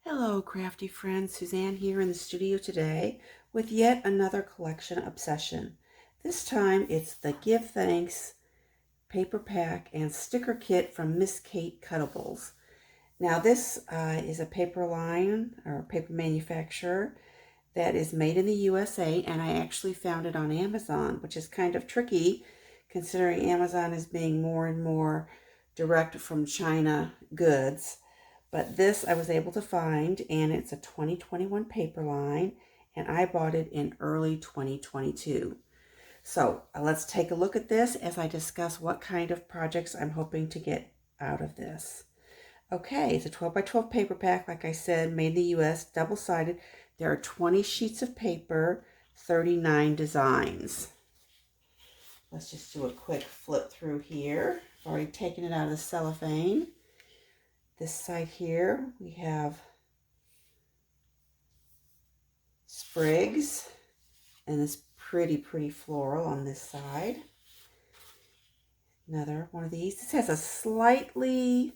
Hello, crafty friends. Suzanne here in the studio today with yet another collection obsession. This time it's the Give Thanks paper pack and sticker kit from Miss Kate Cuttables. Now this is a paper line or paper manufacturer that is made in the USA, and I actually found it on Amazon, which is kind of tricky considering Amazon is being more and more direct from China goods. But this I was able to find, and it's a 2021 paper line, and I bought it in early 2022. So let's take a look at this as I discuss what kind of projects I'm hoping to get out of this. Okay, it's a 12 by 12 paper pack, like I said, made in the US, double-sided. There are 20 sheets of paper, 39 designs. Let's just do a quick flip through here. I've already taken it out of the cellophane. This side here, we have sprigs and this pretty floral on this side. Another one of these. This has a slightly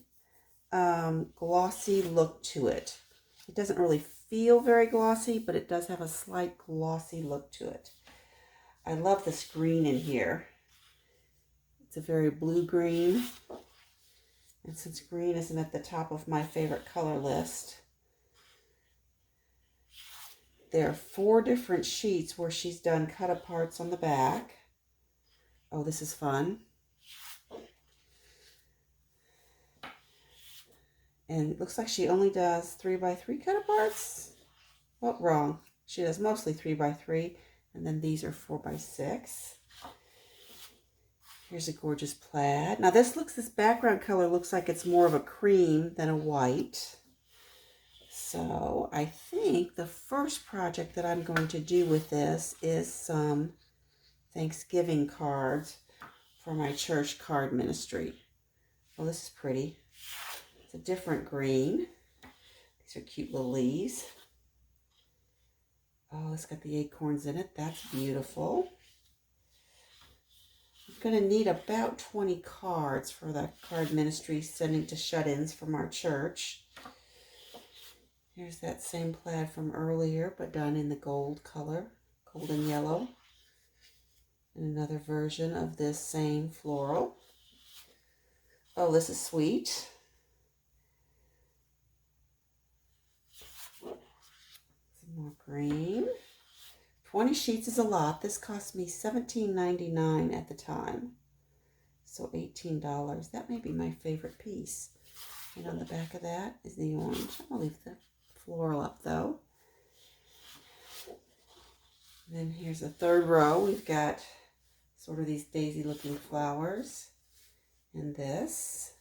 glossy look to it. It doesn't really feel very glossy, but it does have a slight glossy look to it. I love this green in here. It's a very blue green. And since green isn't at the top of my favorite color list, there are 4 different sheets where she's done cut aparts on the back. Oh, this is fun. And it looks like she only does 3 by 3 cut aparts. Well, wrong. She does mostly 3 by 3, and then these are 4 by 6. Here's a gorgeous plaid. Now this background color looks like it's more of a cream than a white. So I think the first project that I'm going to do with this is some Thanksgiving cards for my church card ministry. Oh, this is pretty. It's a different green. These are cute little leaves. Oh, it's got the acorns in it. That's beautiful. I'm going to need about 20 cards for the card ministry sending to shut-ins from our church. Here's that same plaid from earlier, but done in the gold color, gold and yellow. And another version of this same floral. Oh, this is sweet. Some more green. 20 sheets is a lot. This cost me $17.99 at the time. So $18. That may be my favorite piece. And on the back of that is the orange. I'm going to leave the floral up though. And then here's the third row. We've got sort of these daisy looking flowers. And this.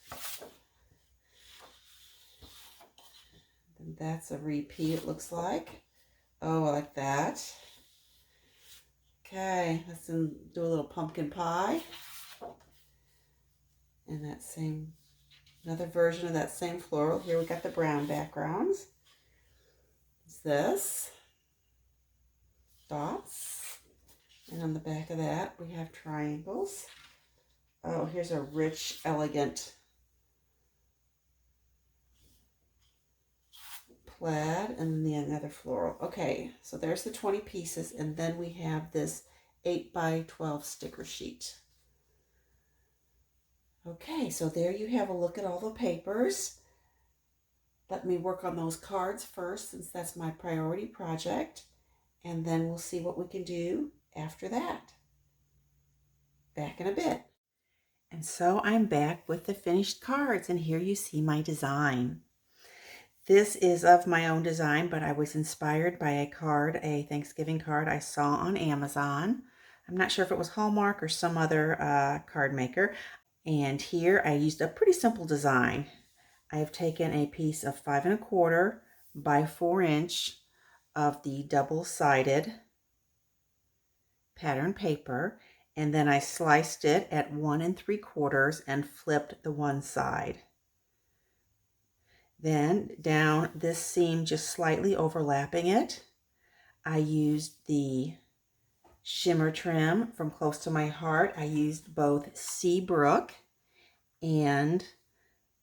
And that's a repeat, it looks like. Oh, I like that. Okay, let's do a little pumpkin pie. And that same, another version of that same floral. Here we got the brown backgrounds. It's this. Dots. And on the back of that, we have triangles. Oh, here's a rich, elegant plaid, and then another floral. Okay, so there's the 20 pieces, and then we have this 8 by 12 sticker sheet. Okay, so there you have a look at all the papers. Let me work on those cards first, since that's my priority project, and then we'll see what we can do after that. Back in a bit. And so I'm back with the finished cards, and here you see my design. This is of my own design, but I was inspired by a Thanksgiving card I saw on Amazon. I'm not sure if it was Hallmark or some other card maker. And here I used a pretty simple design. I have taken a piece of 5 1/4 by 4 inch of the double-sided pattern paper, and then I sliced it at 1 3/4 and flipped the one side. Then down this seam, just slightly overlapping it, I used the shimmer trim from Close to My Heart. I used both Seabrook and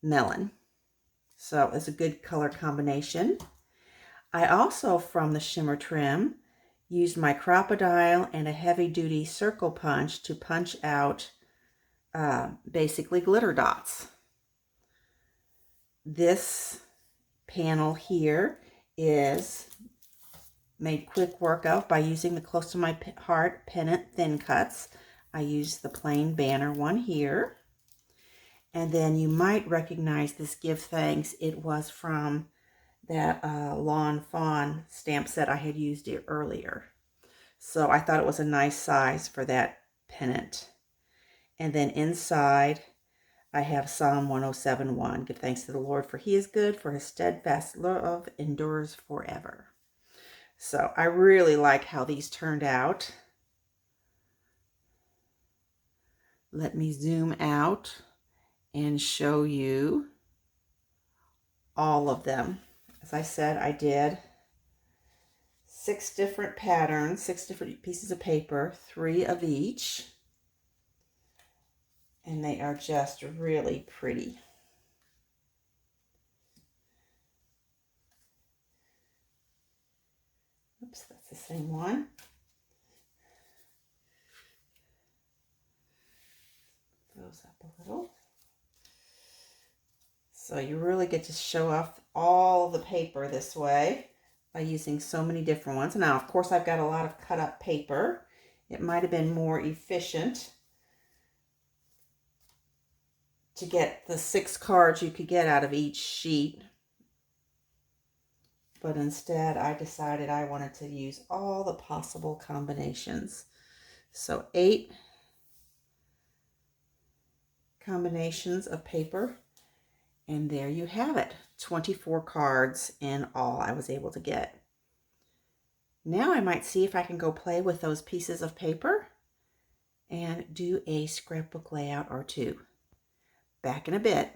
Melon. So it's a good color combination. I also, from the shimmer trim, used my Crocodile and a heavy-duty circle punch to punch out basically glitter dots. This panel here is made quick work of by using the Close to My Heart Pennant Thin Cuts. I used the plain banner one here. And then you might recognize this Give Thanks. It was from that Lawn Fawn stamp set I had used it earlier. So I thought it was a nice size for that pennant. And then inside, I have Psalm 107:1. Give thanks to the Lord, for he is good, for his steadfast love endures forever. So I really like how these turned out. Let me zoom out and show you all of them. As I said, I did 6 different patterns, 6 different pieces of paper, 3 of each. And they are just really pretty. Oops, that's the same one. Those up a little. So you really get to show off all the paper this way by using so many different ones. Now, of course, I've got a lot of cut up paper. It might have been more efficient to get the 6 cards you could get out of each sheet. But instead, I decided I wanted to use all the possible combinations. So 8 combinations of paper. And there you have it. 24 cards in all I was able to get. Now I might see if I can go play with those pieces of paper and do a scrapbook layout or 2. Back in a bit.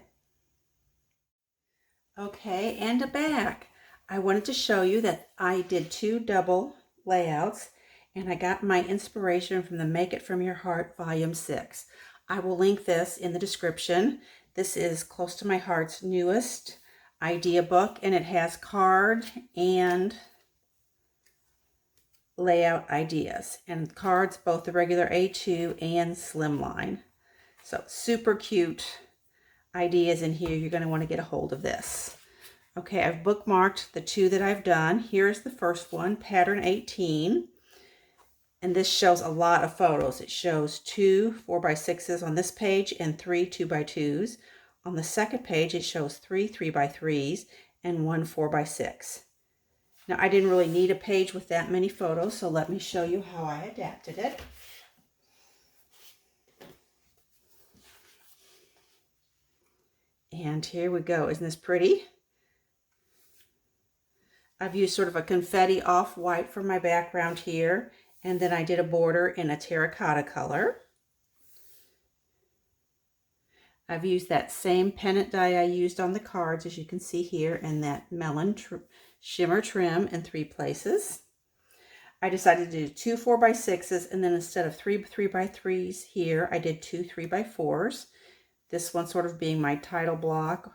Okay, and back. I wanted to show you that I did 2 double layouts, and I got my inspiration from the Make It From Your Heart Volume 6. I will link this in the description. This is Close to My Heart's newest idea book, and it has card and layout ideas, and cards both the regular A2 and slimline. So super cute ideas in here. You're going to want to get a hold of this. Okay, I've bookmarked the 2 that I've done. Here's the first one, pattern 18. And this shows a lot of photos. It shows 2 4x6s on this page and 3 2x2s. On the second page, it shows 3 3x3s and 1 4x6. Now, I didn't really need a page with that many photos, so let me show you how I adapted it. And here we go. Isn't this pretty? I've used sort of a confetti off-white for my background here, and then I did a border in a terracotta color. I've used that same pennant die I used on the cards, as you can see here, and that melon shimmer trim in 3 places. I decided to do 2 4x6s, and then instead of 3 3x3s here, I did 2 3x4s. This one sort of being my title block.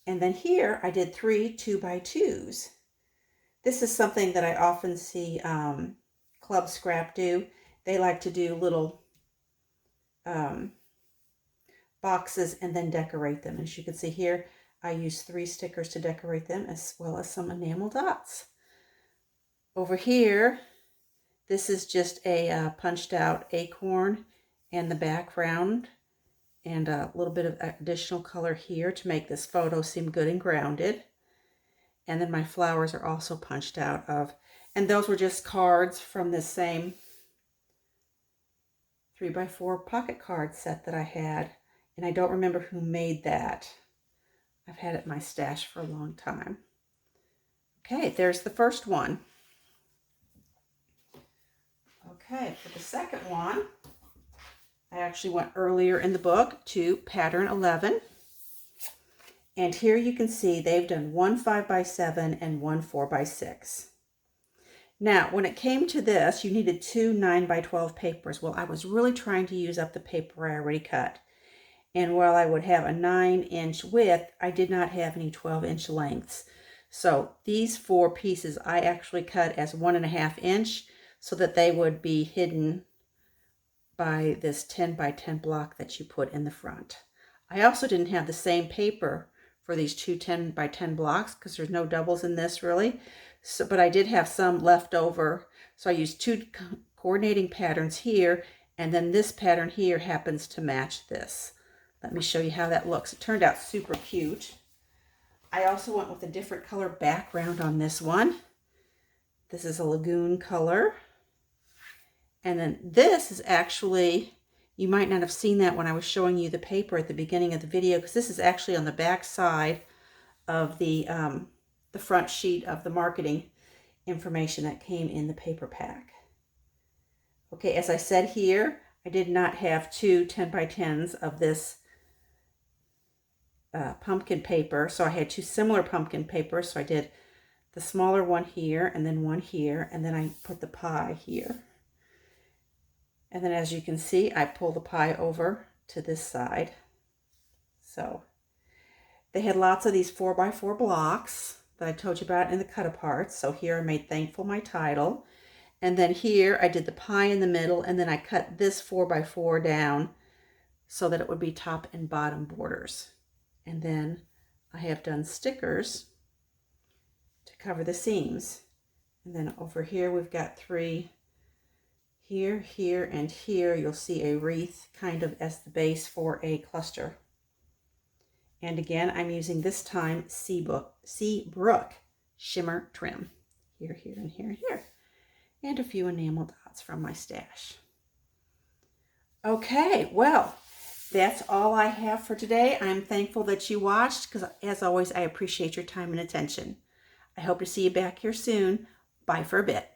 And then here I did 3 2x2s. This is something that I often see Club Scrap do. They like to do little boxes and then decorate them. As you can see here, I used 3 stickers to decorate them, as well as some enamel dots. Over here, this is just a punched out acorn and the background, and a little bit of additional color here to make this photo seem good and grounded. And then my flowers are also punched out of, and those were just cards from this same 3x4 pocket card set that I had. And I don't remember who made that. I've had it in my stash for a long time. Okay, there's the first one. Okay, for the second one, I actually went earlier in the book to pattern 11. And here you can see they've done 1 5x7 and 1 4x6. Now, when it came to this, you needed 2 9x12 papers. Well, I was really trying to use up the paper I already cut. And while I would have a 9-inch width, I did not have any 12-inch lengths. So these 4 pieces I actually cut as 1.5 inch so that they would be hidden by this 10x10 block that you put in the front. I also didn't have the same paper for these 2 10x10 blocks because there's no doubles in this really. So, but I did have some left over. So I used 2 coordinating patterns here, and then this pattern here happens to match this. Let me show you how that looks. It turned out super cute. I also went with a different color background on this one. This is a lagoon color. And then this is actually, you might not have seen that when I was showing you the paper at the beginning of the video, because this is actually on the back side of the front sheet of the marketing information that came in the paper pack. Okay, as I said here, I did not have 2 10x10s of this pumpkin paper, so I had 2 similar pumpkin papers. So I did the smaller one here and then one here, and then I put the pie here. And then as you can see, I pull the pie over to this side. So they had lots of these 4x4 blocks that I told you about in the cut-aparts. So here I made Thankful my title. And then here I did the pie in the middle, and then I cut this 4x4 down so that it would be top and bottom borders. And then I have done stickers to cover the seams. And then over here we've got 3 here, here, and here. You'll see a wreath kind of as the base for a cluster. And again, I'm using this time Seabrook shimmer trim. Here, here, and here, and here. And a few enamel dots from my stash. Okay, well, that's all I have for today. I'm thankful that you watched because, as always, I appreciate your time and attention. I hope to see you back here soon. Bye for a bit.